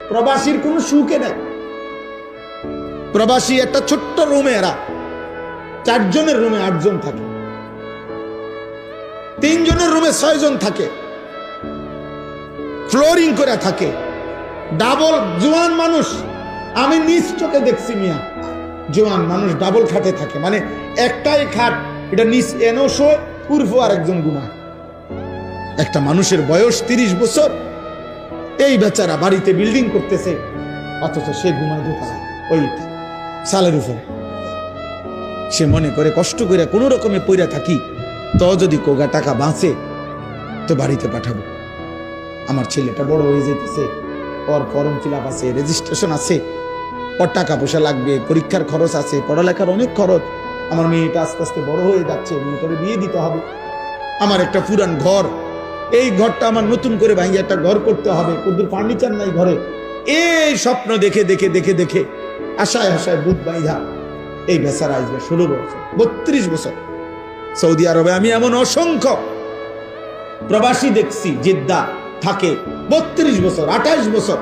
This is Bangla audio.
প্রবাসীর কোনো সুখে নাই। প্রবাসী একটা ছোট্ট রুমে, এরা 4 জনের রুমে 8 জন থাকে, 3 জনের রুমে 6 জন থাকে, ফ্লোরিং করে থাকে, ডাবল। জোয়ান মানুষ আমি নিজ চোখে দেখছি মিয়া, জোয়ান মানুষ ডাবল খাটে থাকে, মানে একটাই খাট, এটা নিচ এনো শোয়, পূর্ব আর একজন ঘুমায়। একটা মানুষের বয়স 30 বছর, এই বেচারা বাড়িতে বিল্ডিং করতেছে, অথচ সে ঘুমায় দোতলায় ওই সালের উপরে। সে মনে করে কষ্ট করে কোনো রকমে পইরা থাকি, তো যদি কোগা টাকা বাঁচে তো বাড়িতে পাঠাবো। আমার ছেলেটা বড় হয়ে যেতেছে, ওর ফর্ম ফিল আপ আছে, রেজিস্ট্রেশন আছে, ওর টাকা পয়সা লাগবে, পরীক্ষার খরচ আছে, পড়ালেখার অনেক খরচ। আমার মেয়েটা আস্তে আস্তে বড় হয়ে যাচ্ছে, মেয়েটারে বিয়ে দিতে হবে। আমার একটা পুরান ঘর, এই ঘরটা আমার নতুন করে ভাঙিয়ে একটা ঘর করতে হবে, কদ্দুর ফার্নিচার নাই ঘরে। এই স্বপ্ন দেখে দেখে দেখে দেখে আশায় আশায় বুধ বাইধা এই বেচারা আসবে 16 বছর, 32 বছর। সৌদি আরবে আমি এমন অসংখ্য প্রবাসী দেখছি, জিদ্দা থাকে 32 বছর, 28 বছর।